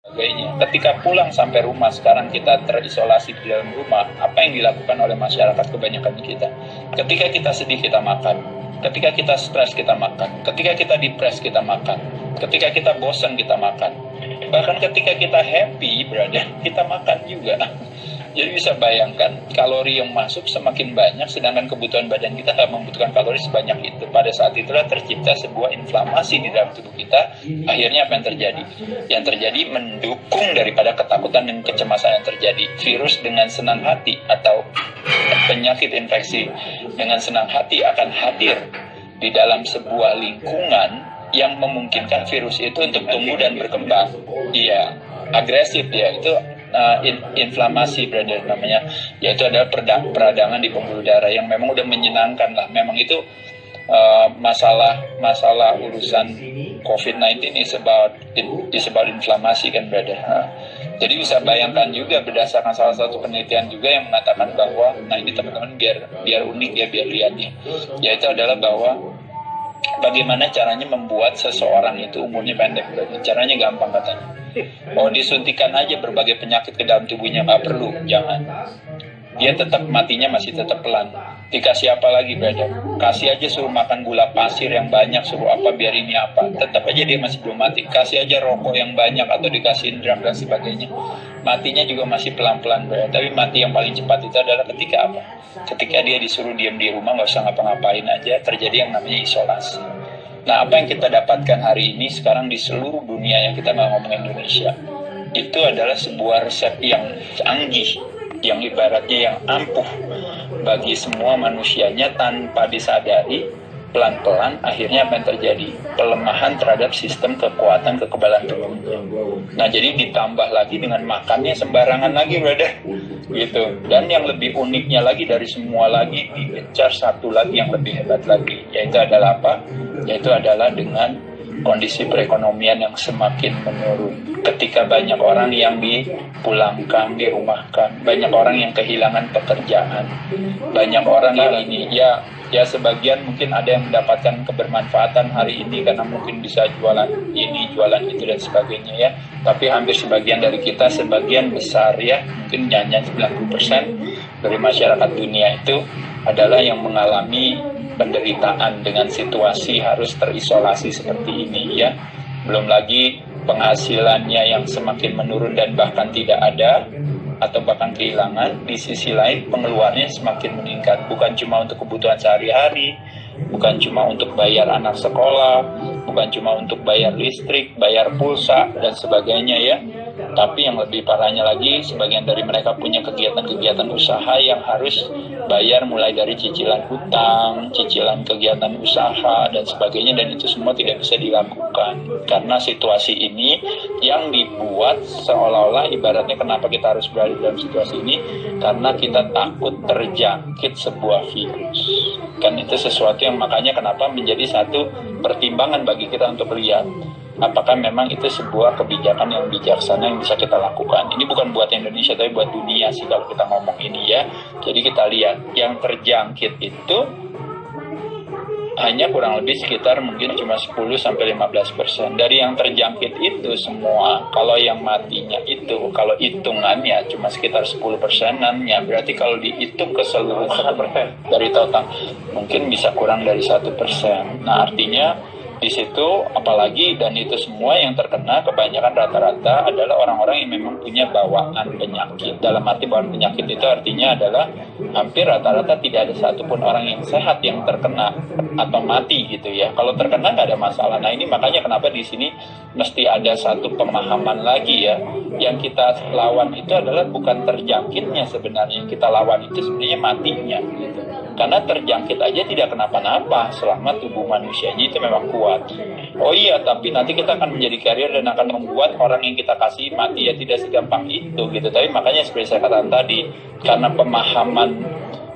sebagainya. Ketika pulang sampai rumah, sekarang kita terisolasi di dalam rumah, apa yang dilakukan oleh masyarakat kebanyakan kita? Ketika kita sedih, kita makan. Ketika kita stres, kita makan. Ketika kita depres, kita makan. Ketika kita bosan, kita makan. Bahkan ketika kita happy, brother, kita makan juga. Jadi bisa bayangkan, kalori yang masuk semakin banyak, sedangkan kebutuhan badan kita nggak membutuhkan kalori sebanyak itu. Pada saat itulah tercipta sebuah inflamasi di dalam tubuh kita. Akhirnya apa yang terjadi? Yang terjadi mendukung daripada ketakutan dan kecemasan yang terjadi. Virus dengan senang hati atau penyakit infeksi dengan senang hati akan hadir di dalam sebuah lingkungan yang memungkinkan virus itu untuk tumbuh dan berkembang. Iya, agresif ya, itu inflamasi, brother, namanya, yaitu adalah peradangan di pembuluh darah yang memang udah menyenangkan lah. Memang itu masalah urusan COVID-19 is about inflamasi kan, brother. Jadi bisa bayangkan juga berdasarkan salah satu penelitian juga yang mengatakan bahwa, nah ini teman-teman biar unik ya, biar lihat ya, yaitu adalah bahwa bagaimana caranya membuat seseorang itu umurnya pendek. Caranya gampang katanya. Oh, disuntikan aja berbagai penyakit ke dalam tubuhnya, nggak perlu, jangan. Dia tetap matinya masih tetap pelan. Dikasih apa lagi, brother? Kasih aja suruh makan gula pasir yang banyak, suruh apa biar ini apa, tetap aja dia masih belum mati. Kasih aja rokok yang banyak atau dikasihin drum dan sebagainya, matinya juga masih pelan-pelan, brother. Tapi mati yang paling cepat itu adalah ketika apa? Ketika dia disuruh diam di rumah, nggak usah ngapa-ngapain aja, terjadi yang namanya isolasi. Nah, apa yang kita dapatkan hari ini sekarang di seluruh dunia, yang kita nggak ngomong Indonesia, itu adalah sebuah resep yang canggih, yang ibaratnya yang ampuh bagi semua manusianya tanpa disadari. Pelan-pelan akhirnya apa yang terjadi? Pelemahan terhadap sistem kekuatan kekebalan tubuh. Nah, jadi ditambah lagi dengan makannya sembarangan lagi, brother, gitu. Dan yang lebih uniknya lagi dari semua lagi, digencar satu lagi yang lebih hebat lagi, yaitu adalah apa? Yaitu adalah dengan kondisi perekonomian yang semakin menurun. Ketika banyak orang yang dipulangkan, dirumahkan, banyak orang yang kehilangan pekerjaan, banyak orang yang ini ya sebagian mungkin ada yang mendapatkan kebermanfaatan hari ini karena mungkin bisa jualan ini, jualan itu dan sebagainya ya. Tapi hampir sebagian dari kita, sebagian besar ya, mungkin nyanyi 90% dari masyarakat dunia itu adalah yang mengalami penderitaan dengan situasi harus terisolasi seperti ini ya. Belum lagi penghasilannya yang semakin menurun dan bahkan tidak ada atau bahkan kehilangan. Di sisi lain pengeluarannya semakin meningkat, bukan cuma untuk kebutuhan sehari-hari, bukan cuma untuk bayar anak sekolah, bukan cuma untuk bayar listrik, bayar pulsa dan sebagainya ya. Tapi yang lebih parahnya lagi, sebagian dari mereka punya kegiatan-kegiatan usaha yang harus bayar mulai dari cicilan hutang, cicilan kegiatan usaha dan sebagainya, dan itu semua tidak bisa dilakukan karena situasi ini yang dibuat seolah-olah ibaratnya kenapa kita harus berada dalam situasi ini, karena kita takut terjangkit sebuah virus. Kan itu sesuatu yang makanya kenapa menjadi satu pertimbangan bagi kita untuk lihat apakah memang itu sebuah kebijakan yang bijaksana yang bisa kita lakukan. Ini bukan buat Indonesia, tapi buat dunia sih kalau kita ngomong ini ya. Jadi kita lihat, yang terjangkit itu hanya kurang lebih sekitar mungkin cuma 10-15%. Dari yang terjangkit itu semua, kalau yang matinya itu, kalau hitungannya cuma sekitar 10%-annya, berarti kalau dihitung keseluruhan dari total, mungkin bisa kurang dari 1%. Nah, artinya di situ apalagi, dan itu semua yang terkena kebanyakan rata-rata adalah orang-orang yang memang punya bawaan penyakit. Dalam arti bawaan penyakit itu artinya adalah hampir rata-rata tidak ada satupun orang yang sehat yang terkena atau mati gitu ya. Kalau terkena nggak ada masalah. Nah, ini makanya kenapa di sini mesti ada satu pemahaman lagi ya. Yang kita lawan itu adalah bukan terjangkitnya sebenarnya, yang kita lawan itu sebenarnya matinya gitu. Karena terjangkit aja tidak kenapa-napa selama tubuh manusianya itu memang kuat. Oh iya, tapi nanti kita akan menjadi carrier dan akan membuat orang yang kita kasih mati, ya tidak segampang itu gitu. Tapi makanya seperti saya katakan tadi, karena pemahaman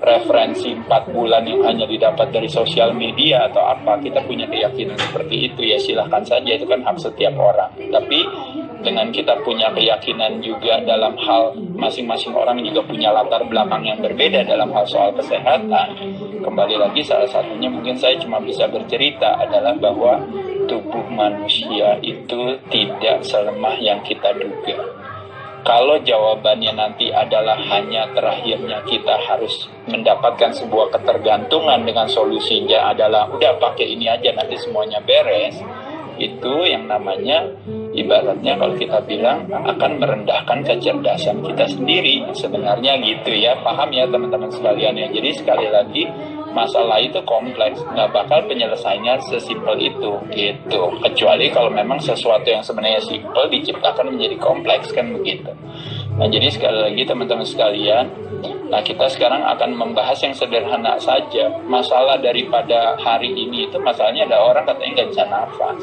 referensi 4 bulan yang hanya didapat dari sosial media atau apa, kita punya keyakinan seperti itu, ya silahkan saja, itu kan hak setiap orang. Tapi dengan kita punya keyakinan juga dalam hal masing-masing orang juga punya latar belakang yang berbeda dalam hal soal kesehatan. Kembali lagi, salah satunya mungkin saya cuma bisa bercerita adalah bahwa tubuh manusia itu tidak selemah yang kita duga. Kalau jawabannya nanti adalah hanya terakhirnya kita harus mendapatkan sebuah ketergantungan dengan solusinya adalah udah pakai ini aja nanti semuanya beres, itu yang namanya ibaratnya kalau kita bilang akan merendahkan kecerdasan kita sendiri sebenarnya gitu ya. Paham ya teman-teman sekalian ya. Jadi sekali lagi masalah itu kompleks, nggak bakal penyelesaiannya sesimpel itu gitu, kecuali kalau memang sesuatu yang sebenarnya simpel diciptakan menjadi kompleks kan begitu. Nah jadi sekali lagi teman-teman sekalian, nah kita sekarang akan membahas yang sederhana saja. Masalah daripada hari ini itu masalahnya ada orang katanya nggak bisa nafas.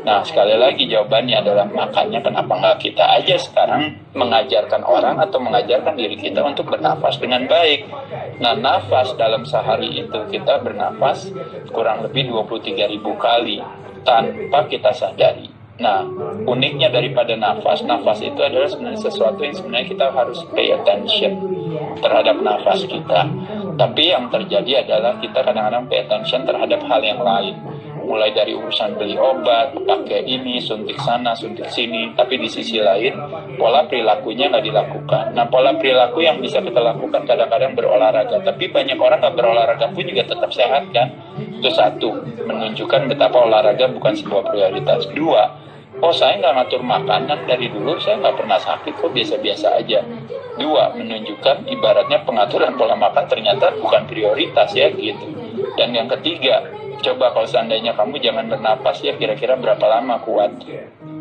Nah sekali lagi jawabannya adalah makanya kenapa nggak kita aja sekarang mengajarkan orang atau mengajarkan diri kita untuk bernafas dengan baik. Nah nafas dalam sehari itu kita bernafas kurang lebih 23.000 kali tanpa kita sadari. Nah uniknya daripada nafas itu adalah sebenarnya sesuatu yang sebenarnya kita harus pay attention terhadap nafas kita. Tapi yang terjadi adalah kita kadang-kadang pay attention terhadap hal yang lain. Mulai dari urusan beli obat, pakai ini, suntik sana, suntik sini. Tapi di sisi lain, pola perilakunya nggak dilakukan. Nah, pola perilaku yang bisa kita lakukan kadang-kadang berolahraga. Tapi banyak orang nggak berolahraga pun juga tetap sehat kan? Itu satu, menunjukkan betapa olahraga bukan sebuah prioritas. Dua, oh saya nggak ngatur makanan dari dulu, saya nggak pernah sakit kok, biasa-biasa aja. Dua, menunjukkan ibaratnya pengaturan pola makan ternyata bukan prioritas ya gitu. Dan yang ketiga, coba kalau seandainya kamu jangan bernapas ya kira-kira berapa lama kuat?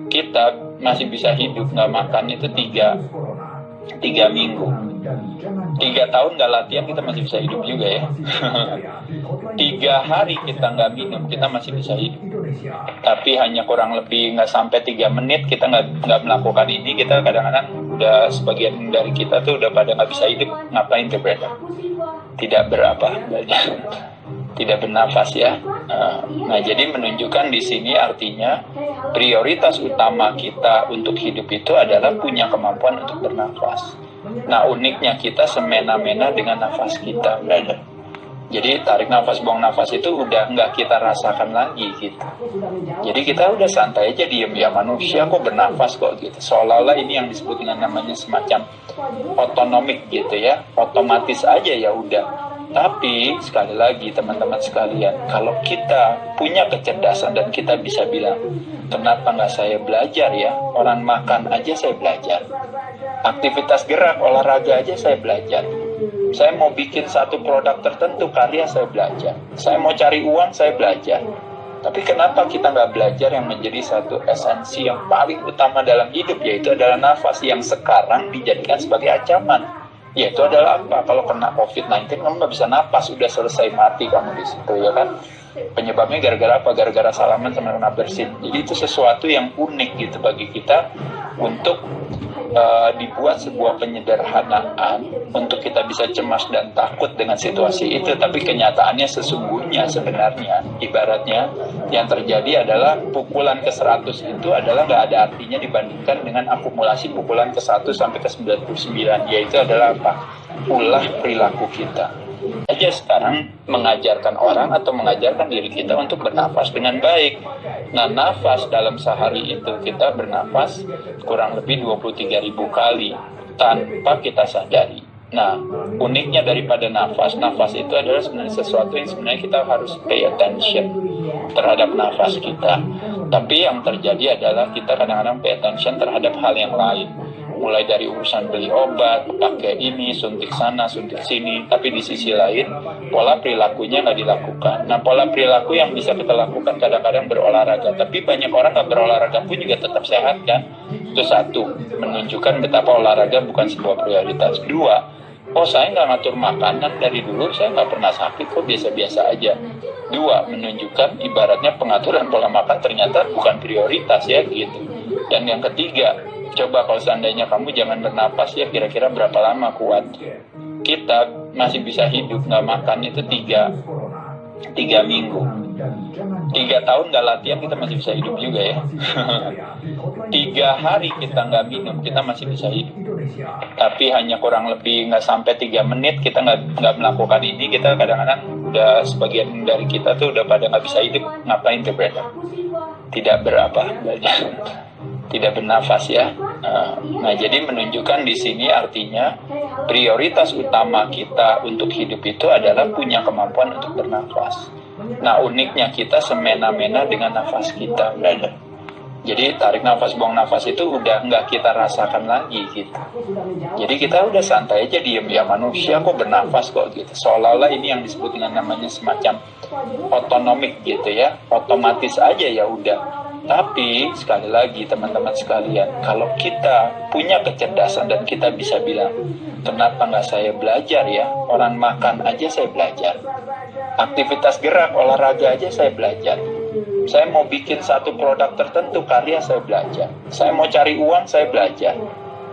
Kita masih bisa hidup nggak makan itu 3 minggu. 3 tahun nggak latihan kita masih bisa hidup juga ya. 3 hari kita nggak minum kita masih bisa hidup. Tapi hanya kurang lebih nggak sampai 3 menit kita nggak melakukan ini, kita kadang-kadang udah sebagian dari kita tuh udah pada nggak bisa hidup. Ngapain tuh berarti? Tidak tidak bernafas ya. Nah, jadi menunjukkan di sini artinya prioritas utama kita untuk hidup itu adalah punya kemampuan untuk bernafas. Nah, uniknya kita semena-mena dengan nafas kita, brother. Jadi tarik nafas, buang nafas itu udah nggak kita rasakan lagi gitu. Jadi kita udah santai aja, diem ya, manusia kok bernafas kok gitu. Seolah-olah ini yang disebut dengan namanya semacam otonomik gitu ya, otomatis aja ya udah. Tapi sekali lagi teman-teman sekalian, kalau kita punya kecerdasan dan kita bisa bilang, kenapa nggak saya belajar ya? Orang makan aja saya belajar, aktivitas gerak, olahraga aja saya belajar. Saya mau bikin satu produk tertentu, karya saya belajar. Saya mau cari uang, saya belajar. Tapi kenapa kita nggak belajar yang menjadi satu esensi yang paling utama dalam hidup, yaitu adalah nafas yang sekarang dijadikan sebagai ancaman. Yaitu adalah apa? Kalau kena COVID-19 kamu nggak bisa napas, udah selesai mati kamu di situ ya kan? Penyebabnya gara-gara apa? Gara-gara salaman sama kena bersin. Jadi itu sesuatu yang unik gitu bagi kita untuk dibuat sebuah penyederhanaan untuk kita bisa cemas dan takut dengan situasi itu. Tapi kenyataannya sesungguhnya sebenarnya ibaratnya yang terjadi adalah pukulan ke 100 itu adalah nggak ada artinya dibandingkan dengan akumulasi pukulan ke 1 sampai ke 99, yaitu adalah apa? Ulah perilaku kita. Aja sekarang mengajarkan orang atau mengajarkan diri kita untuk bernafas dengan baik. Nah nafas dalam sehari itu kita bernafas kurang lebih 23.000 kali tanpa kita sadari. Nah uniknya daripada nafas itu adalah sebenarnya sesuatu yang sebenarnya kita harus pay attention terhadap nafas kita. Tapi yang terjadi adalah kita kadang-kadang pay attention terhadap hal yang lain. Mulai dari urusan beli obat, pakai ini, suntik sana, suntik sini. Tapi di sisi lain, pola perilakunya nggak dilakukan. Nah, pola perilaku yang bisa kita lakukan kadang-kadang berolahraga. Tapi banyak orang nggak berolahraga pun juga tetap sehat kan? Itu satu, menunjukkan betapa olahraga bukan sebuah prioritas. Dua, oh saya nggak ngatur makanan dari dulu, saya nggak pernah sakit kok, biasa-biasa aja. Dua, menunjukkan ibaratnya pengaturan pola makan ternyata bukan prioritas ya gitu. Dan yang ketiga, coba kalau seandainya kamu jangan bernapas ya kira-kira berapa lama kuat? Kita masih bisa hidup nggak makan itu 3 minggu. 3 tahun nggak latihan kita masih bisa hidup juga ya. 3 hari kita nggak minum kita masih bisa hidup. Tapi hanya kurang lebih nggak sampai 3 menit kita nggak melakukan ini, kita kadang-kadang udah sebagian dari kita tuh udah pada nggak bisa hidup. Ngapain tuh berarti? tidak tidak bernafas ya. Nah, jadi menunjukkan di sini artinya prioritas utama kita untuk hidup itu adalah punya kemampuan untuk bernafas. Nah, uniknya kita semena-mena dengan nafas kita, brother. Jadi tarik nafas, buang nafas itu udah nggak kita rasakan lagi gitu. Jadi kita udah santai aja, diem ya, manusia kok bernafas kok gitu. Seolah-olah ini yang disebut dengan namanya semacam otonomik gitu ya, otomatis aja ya udah. Tapi sekali lagi teman-teman sekalian, kalau kita punya kecerdasan dan kita bisa bilang, kenapa nggak saya belajar ya? Orang makan aja saya belajar, aktivitas gerak, olahraga aja saya belajar. Saya mau bikin satu produk tertentu, karya saya belajar. Saya mau cari uang, saya belajar.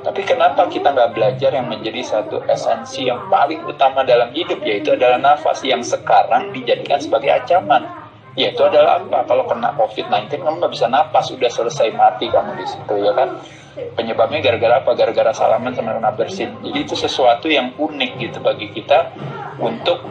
Tapi kenapa kita nggak belajar yang menjadi satu esensi yang paling utama dalam hidup, yaitu adalah nafas yang sekarang dijadikan sebagai ancaman. Yaitu adalah apa? Kalau kena COVID-19 kamu nggak bisa napas, udah selesai mati kamu di situ ya kan? Penyebabnya gara-gara apa? Gara-gara salaman sama kena bersin. Jadi itu sesuatu yang unik gitu bagi kita untuk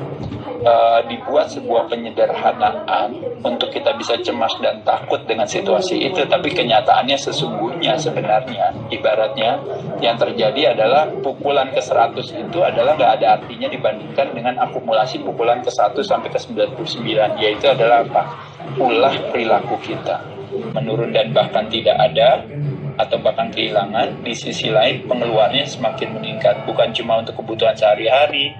dibuat sebuah penyederhanaan untuk kita bisa cemas dan takut dengan situasi itu. Tapi kenyataannya sesungguhnya sebenarnya ibaratnya yang terjadi adalah pukulan ke 100 itu adalah nggak ada artinya dibandingkan dengan akumulasi pukulan ke 1 sampai ke 99, yaitu adalah apa? Ulah perilaku kita menurun dan bahkan tidak ada atau bahkan kehilangan. Di sisi lain pengeluarannya semakin meningkat, bukan cuma untuk kebutuhan sehari-hari,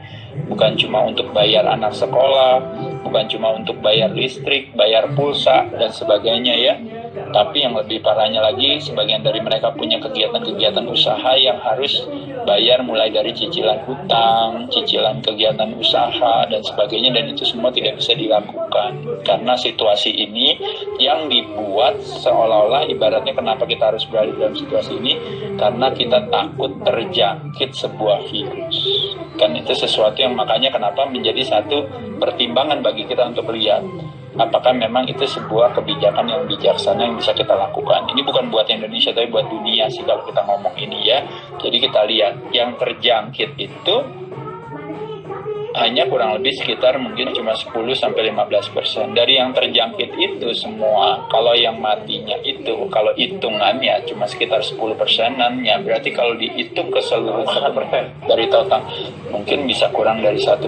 bukan cuma untuk bayar anak sekolah, bukan cuma untuk bayar listrik, bayar pulsa dan sebagainya ya. Tapi yang lebih parahnya lagi, sebagian dari mereka punya kegiatan-kegiatan usaha yang harus bayar, mulai dari cicilan hutang, cicilan kegiatan usaha dan sebagainya, dan itu semua tidak bisa dilakukan karena situasi ini yang dibuat seolah-olah ibaratnya kenapa kita harus berada dalam situasi ini, karena kita takut terjangkit sebuah virus. Kan itu sesuatu yang makanya kenapa menjadi satu pertimbangan bagi kita untuk lihat apakah memang itu sebuah kebijakan yang bijaksana yang bisa kita lakukan. Ini bukan buat Indonesia tapi buat dunia sih kalau kita ngomong ini ya. Jadi kita lihat yang terjangkit itu hanya kurang lebih sekitar mungkin cuma 10-15%. Dari yang terjangkit itu semua, kalau yang matinya itu, kalau hitungannya cuma sekitar 10%-annya, berarti kalau dihitung keseluruhan dari total mungkin bisa kurang dari 1%.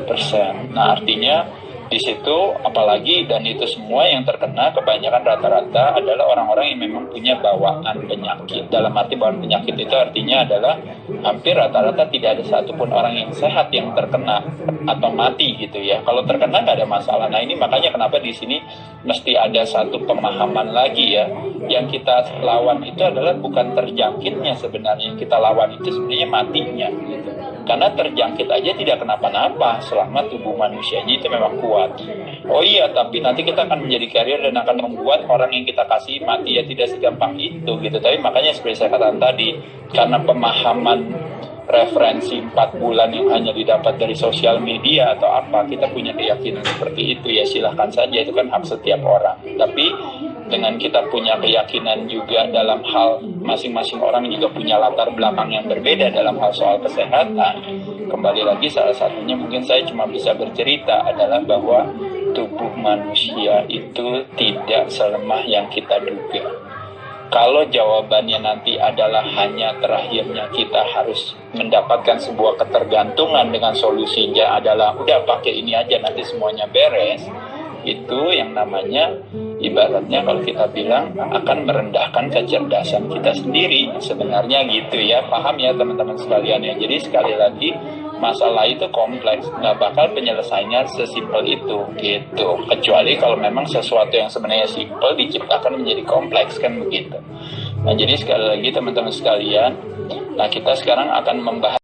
Nah artinya di situ apalagi, dan itu semua yang terkena kebanyakan rata-rata adalah orang-orang yang memang punya bawaan penyakit. Dalam arti bawaan penyakit itu artinya adalah hampir rata-rata tidak ada satupun orang yang sehat yang terkena atau mati gitu ya. Kalau terkena nggak ada masalah. Nah ini makanya kenapa di sini mesti ada satu pemahaman lagi ya. Yang kita lawan itu adalah bukan terjangkitnya sebenarnya, yang kita lawan itu sebenarnya matinya gitu. Karena terjangkit aja tidak kenapa-napa selama tubuh manusianya itu memang kuat. Oh iya, tapi nanti kita akan menjadi carrier dan akan membuat orang yang kita kasih mati ya, tidak segampang itu gitu. Tapi makanya seperti saya katakan tadi, karena pemahaman referensi 4 bulan yang hanya didapat dari sosial media atau apa, kita punya keyakinan seperti itu ya, silahkan saja, itu kan hak setiap orang. Tapi dengan kita punya keyakinan juga dalam hal masing-masing orang juga punya latar belakang yang berbeda dalam hal soal kesehatan. Kembali lagi salah satunya mungkin saya cuma bisa bercerita adalah bahwa tubuh manusia itu tidak selemah yang kita duga. Kalau jawabannya nanti adalah hanya terakhirnya kita harus mendapatkan sebuah ketergantungan dengan solusinya adalah udah pakai ini aja nanti semuanya beres, itu yang namanya ibaratnya kalau kita bilang akan merendahkan kecerdasan kita sendiri sebenarnya gitu ya. Paham ya teman-teman sekalian ya. Jadi sekali lagi masalah itu kompleks, nggak bakal penyelesaiannya sesimpel itu gitu, kecuali kalau memang sesuatu yang sebenarnya simpel diciptakan menjadi kompleks kan begitu. Nah jadi sekali lagi teman-teman sekalian, nah kita sekarang akan membahas